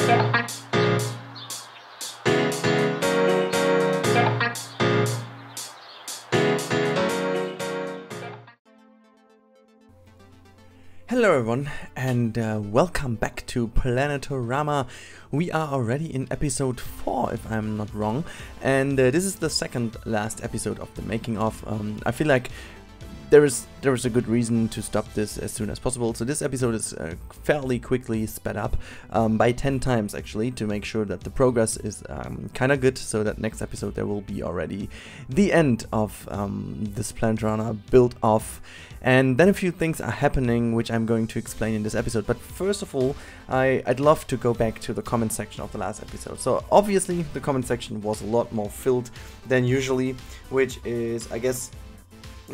Hello everyone, and welcome back to Planetorama. We are already in episode 4, if I'm not wrong, and this is the second last episode of the making of. I feel like there is a good reason to stop this as soon as possible, so this episode is fairly quickly sped up by 10 times actually, to make sure that the progress is kind of good, so that next episode there will be already the end of this Planetorama build off. And then a few things are happening which I'm going to explain in this episode. But first of all, I'd love to go back to the comment section of the last episode. So obviously the comment section was a lot more filled than usually, which is, I guess,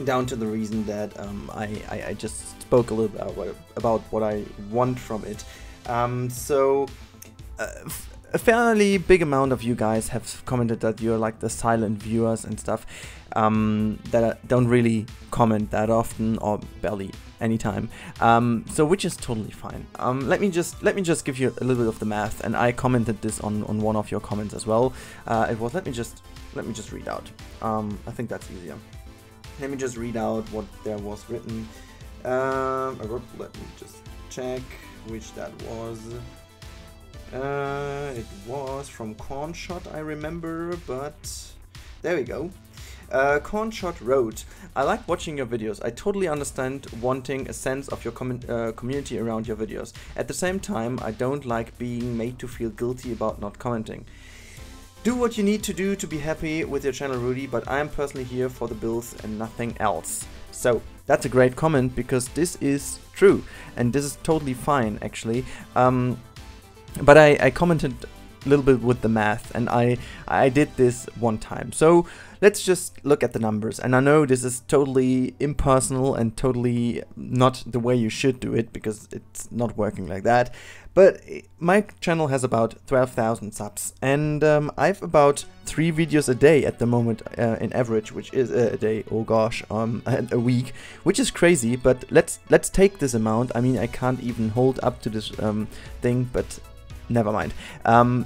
down to the reason that I just spoke a little bit about what I want from it. A fairly big amount of you guys have commented that you're like the silent viewers and stuff, that don't really comment that often or barely anytime. So which is totally fine. Let me just give you a little bit of the math, and I commented this on one of your comments as well. It was let me just read out. I think that's easier. Let me just read out what there was written. Let me just check which that was. It was from Cornshot, I remember, but there we go. Cornshot wrote, "I like watching your videos. I totally understand wanting a sense of your community around your videos. At the same time, I don't like being made to feel guilty about not commenting. Do what you need to do to be happy with your channel, Rudi, but I am personally here for the builds and nothing else." So that's a great comment, because this is true, and this is totally fine actually. But I commented a little bit with the math, and I did this one time. So let's just look at the numbers. And I know this is totally impersonal and totally not the way you should do it, because it's not working like that. But my channel has about 12,000 subs, and I've about 3 videos a day at the moment in average, which is a day, oh gosh, a week, which is crazy. But let's take this amount. I mean, I can't even hold up to this thing, but never mind.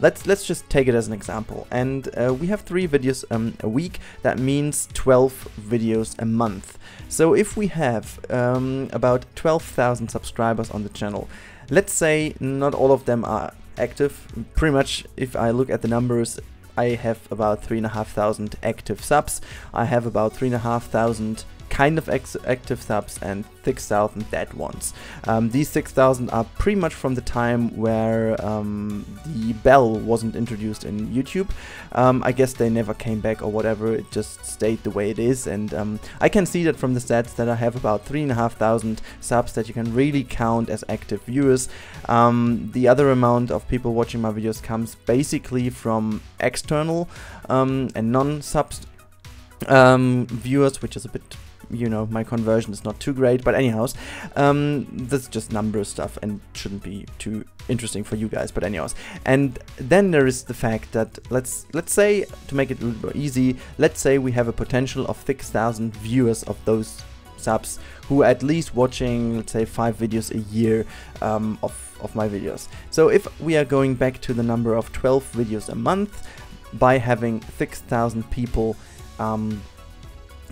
Let's just take it as an example, and we have 3 videos a week. That means 12 videos a month. So if we have about 12,000 subscribers on the channel, let's say not all of them are active. Pretty much, if I look at the numbers, I have about 3,500 active subs. I have about 3,500 kind of active subs and 6,000 dead ones. These 6,000 are pretty much from the time where the bell wasn't introduced in YouTube. I guess they never came back or whatever, it just stayed the way it is, and I can see that from the stats that I have about 3,500 subs that you can really count as active viewers. The other amount of people watching my videos comes basically from external and non-subs viewers, which is a bit, you know, my conversion is not too great, but anyhows, that's just number stuff and shouldn't be too interesting for you guys, but anyways. And then there is the fact that let's say, to make it a little bit easy, let's say we have a potential of 6,000 viewers of those subs who are at least watching, let's say, 5 videos a year of my videos. So if we are going back to the number of 12 videos a month, by having 6,000 people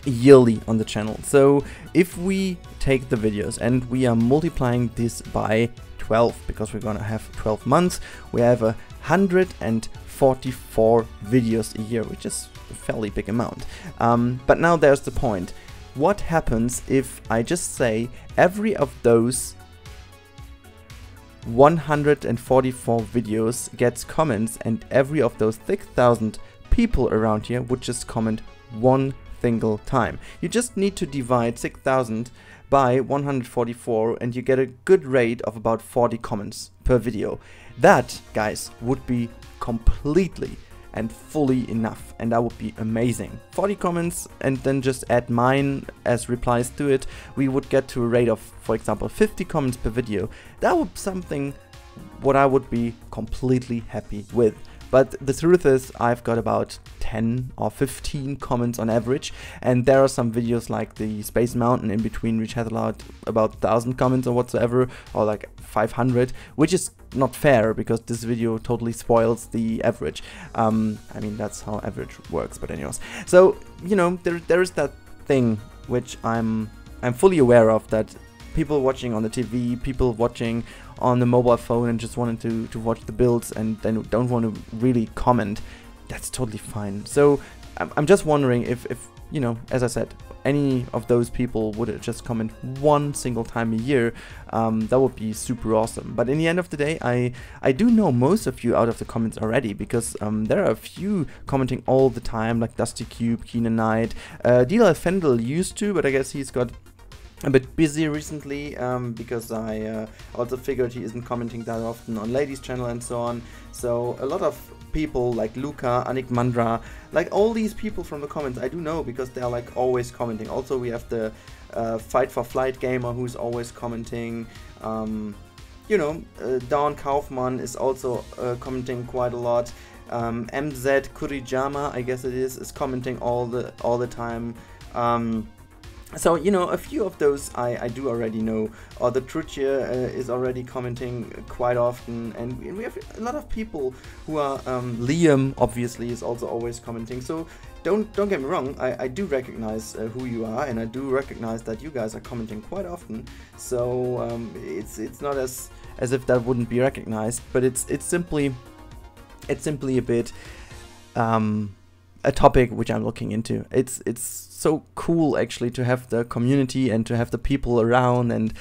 yearly on the channel. So if we take the videos and we are multiplying this by 12, because we're gonna have 12 months, we have 144 videos a year, which is a fairly big amount. But now there's the point. What happens if I just say every of those 144 videos gets comments, and every of those 6,000 people around here would just comment one single time? You just need to divide 6,000 by 144 and you get a good rate of about 40 comments per video. That, guys, would be completely and fully enough, and that would be amazing. 40 comments and then just add mine as replies to it, we would get to a rate of, for example, 50 comments per video. That would be something what I would be completely happy with. But the truth is, I've got about 10 or 15 comments on average, and there are some videos like the Space Mountain in between which has allowed about 1,000 comments or whatsoever, or like 500, which is not fair, because this video totally spoils the average. I mean, that's how average works, but anyways. So, you know, there is that thing which I'm fully aware of, that people watching on the TV, people watching on the mobile phone and just wanting to watch the builds and then don't want to really comment. That's totally fine. So I'm just wondering if you know, as I said, any of those people would just comment one single time a year, that would be super awesome. But in the end of the day, I do know most of you out of the comments already, because there are a few commenting all the time, like Dusty Cube, Keenan Knight, DLL Fendel used to, but I guess he's got a bit busy recently, because I also figured he isn't commenting that often on Ladies channel and so on. So a lot of people like Luca, Anik Mandra, like all these people from the comments I do know, because they're like always commenting. Also we have the Fight for Flight gamer who's always commenting. You know, Dawn Kaufman is also commenting quite a lot. MZ Kurijama, I guess it is commenting all the time. So, you know, a few of those I do already know. Or the Truchia is already commenting quite often, and we have a lot of people who are, Liam obviously is also always commenting. So don't get me wrong, I do recognize who you are, and I do recognize that you guys are commenting quite often. So it's not as if that wouldn't be recognized, but it's simply a bit a topic which I'm looking into. It's so cool actually to have the community and to have the people around, and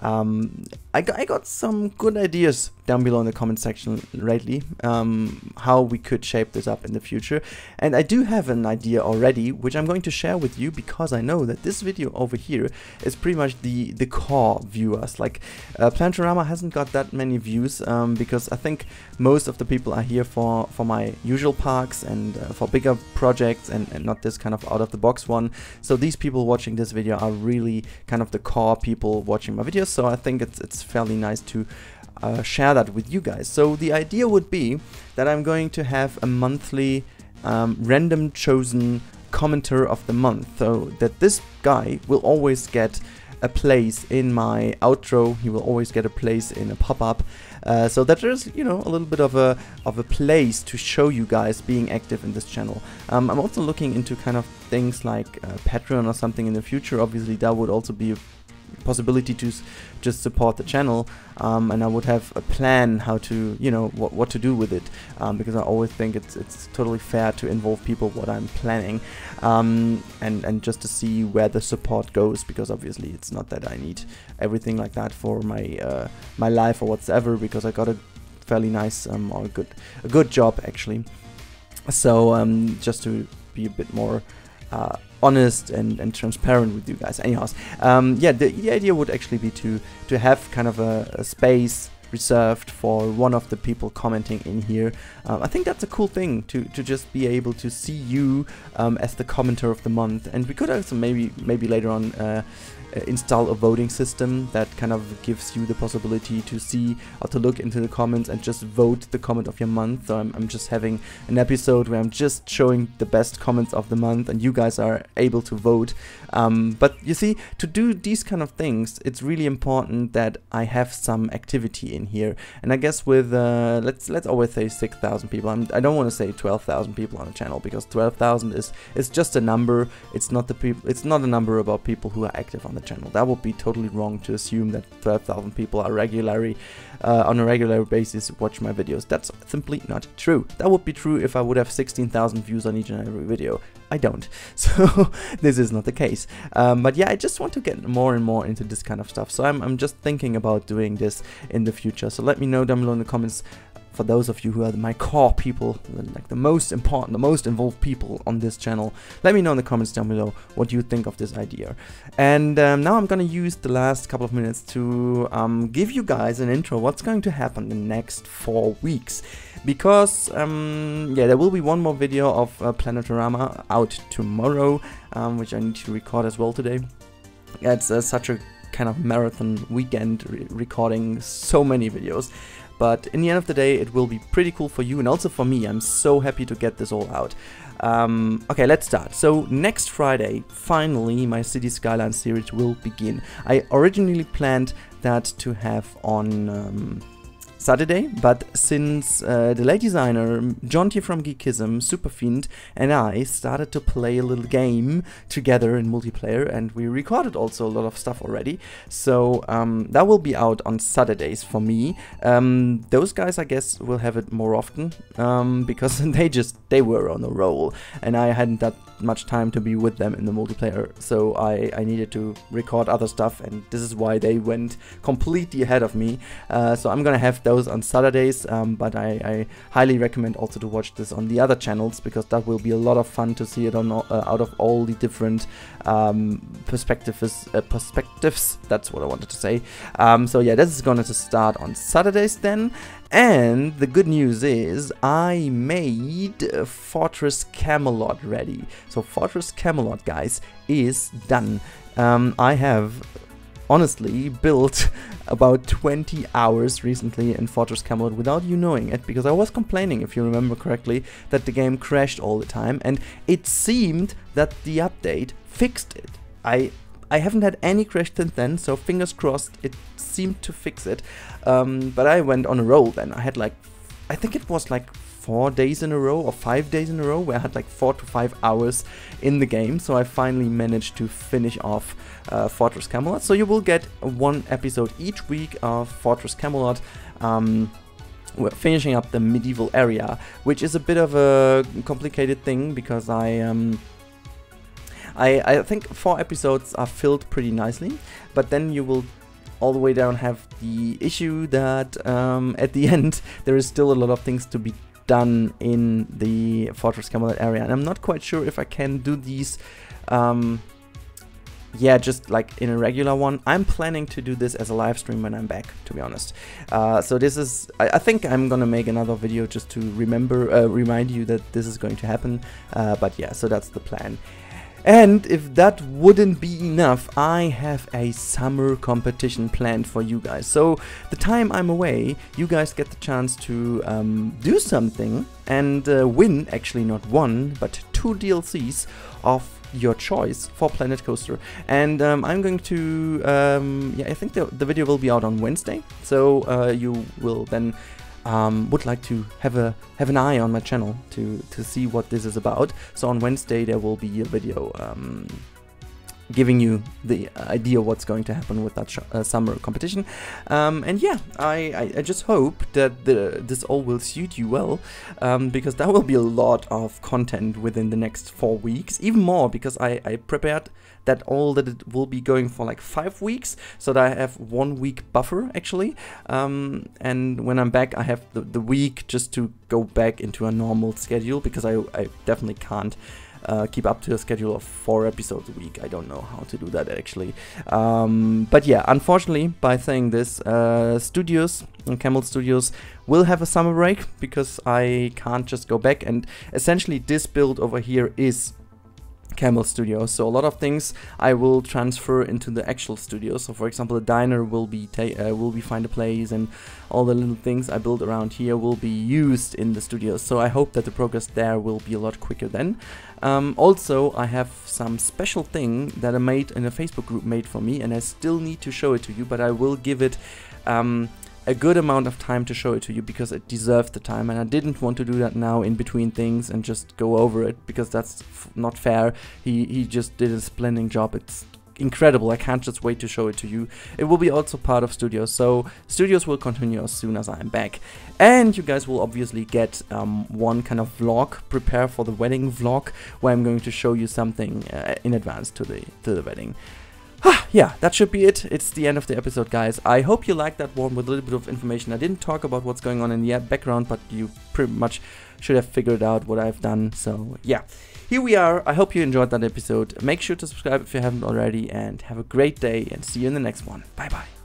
I got some good ideas down below in the comment section lately, how we could shape this up in the future. And I do have an idea already, which I'm going to share with you, because I know that this video over here is pretty much the core viewers. Like Planetorama hasn't got that many views, because I think most of the people are here for my usual parks and for bigger projects, and not this kind of out of the box one. So these people watching this video are really kind of the core people watching my videos. So I think it's fairly nice to share that with you guys. So the idea would be that I'm going to have a monthly random chosen commenter of the month, so that this guy will always get a place in my outro. He will always get a place in a pop-up, so that there's, you know, a little bit of a place to show you guys being active in this channel. I'm also looking into kind of things like Patreon or something in the future. Obviously that would also be a possibility to just support the channel, and I would have a plan how to, you know, what to do with it, because I always think it's totally fair to involve people what I'm planning, and just to see where the support goes, because obviously it's not that I need everything like that for my my life or whatsoever, because I got a fairly nice or a good job actually. So just to be a bit more honest and transparent with you guys. Anyways, yeah, the idea would actually be to have kind of a space reserved for one of the people commenting in here. I think that's a cool thing to just be able to see you as the commenter of the month. And we could also maybe later on install a voting system that kind of gives you the possibility to see or to look into the comments and just vote the comment of your month. So I'm just having an episode where I'm just showing the best comments of the month, and you guys are able to vote. But you see, to do these kind of things, it's really important that I have some activity in here. And I guess with let's always say 6,000 people. I don't want to say 12,000 people on the channel, because 12,000 is just a number. It's not the people. It's not a number about people who are active on the channel. That would be totally wrong to assume that 12,000 people are regularly on a regular basis watch my videos. That's simply not true. That would be true if I would have 16,000 views on each and every video. I don't. So this is not the case. But yeah, I just want to get more and more into this kind of stuff. So I'm just thinking about doing this in the future. So let me know down below in the comments, for those of you who are my core people, like the most important, the most involved people on this channel. Let me know in the comments down below what you think of this idea. And now I'm gonna use the last couple of minutes to give you guys an intro what's going to happen the next 4 weeks. Because yeah, there will be one more video of Planetorama out tomorrow, which I need to record as well today. Yeah, it's such a kind of marathon weekend, recording so many videos. But in the end of the day, it will be pretty cool for you and also for me. I'm so happy to get this all out. Okay, let's start. So next Friday, finally, my City Skyline series will begin. I originally planned that to have on Saturday, but since the late designer Jonty from Geekism, Superfiend, and I started to play a little game together in multiplayer, and we recorded also a lot of stuff already, so that will be out on Saturdays for me. Those guys, I guess, will have it more often, because they were on a roll, and I hadn't that much time to be with them in the multiplayer, so I needed to record other stuff, and this is why they went completely ahead of me. So I'm gonna have those on Saturdays, but I highly recommend also to watch this on the other channels, because that will be a lot of fun to see it on out of all the different perspectives. That's what I wanted to say. So yeah, this is going to start on Saturdays then. And the good news is I made Fortress Camelot ready. So Fortress Camelot, guys, is done. I have honestly built about 20 hours recently in Fortress Camelot without you knowing it, because I was complaining, if you remember correctly, that the game crashed all the time, and it seemed that the update fixed it. I haven't had any crash since then, so fingers crossed it seemed to fix it. But I went on a roll then. I had like, I think it was like 4 days in a row or 5 days in a row where I had like 4 to 5 hours in the game, so I finally managed to finish off Fortress Camelot. So you will get one episode each week of Fortress Camelot. We're finishing up the medieval area, which is a bit of a complicated thing, because I think 4 episodes are filled pretty nicely, but then you will all the way down have the issue that at the end there is still a lot of things to be done in the Fortress Camelot area, and I'm not quite sure if I can do these yeah, just like in a regular one. I'm planning to do this as a live stream when I'm back, to be honest. So this is, I think I'm gonna make another video just to remind you that this is going to happen, but yeah, so that's the plan. And if that wouldn't be enough, I have a summer competition planned for you guys. So the time I'm away, you guys get the chance to do something and win, actually not one, but 2 DLCs of your choice for Planet Coaster. And I'm going to, yeah, I think the video will be out on Wednesday, so you will then would like to have an eye on my channel to see what this is about. So on Wednesday there will be a video giving you the idea what's going to happen with that summer competition. And yeah, I just hope that this all will suit you well, because there will be a lot of content within the next 4 weeks, even more, because I prepared that it will be going for like 5 weeks, so that I have 1 week buffer actually, and when I'm back I have the week just to go back into a normal schedule, because I definitely can't keep up to a schedule of 4 episodes a week. I don't know how to do that actually. But yeah, unfortunately, by saying this, studios and Camel Studios will have a summer break, because I can't just go back, and essentially this build over here is Camel Studio, so a lot of things I will transfer into the actual studio. So for example, the diner will be find a place, and all the little things I build around here will be used in the studio. So I hope that the progress there will be a lot quicker then. Also, I have some special thing that I made in a Facebook group made for me, and I still need to show it to you, but I will give it a good amount of time to show it to you, because it deserves the time, and I didn't want to do that now in between things and just go over it, because that's not fair. He just did a splendid job. It's incredible. I can't just wait to show it to you. It will be also part of Studios, so Studios will continue as soon as I'm back, and you guys will obviously get one kind of vlog, prepare for the wedding vlog, where I'm going to show you something in advance to the wedding. Yeah, that should be it. It's the end of the episode, guys. I hope you liked that one with a little bit of information. I didn't talk about what's going on in the background, but you pretty much should have figured out what I've done. So yeah, here we are. I hope you enjoyed that episode. Make sure to subscribe if you haven't already, and have a great day, and see you in the next one. Bye bye.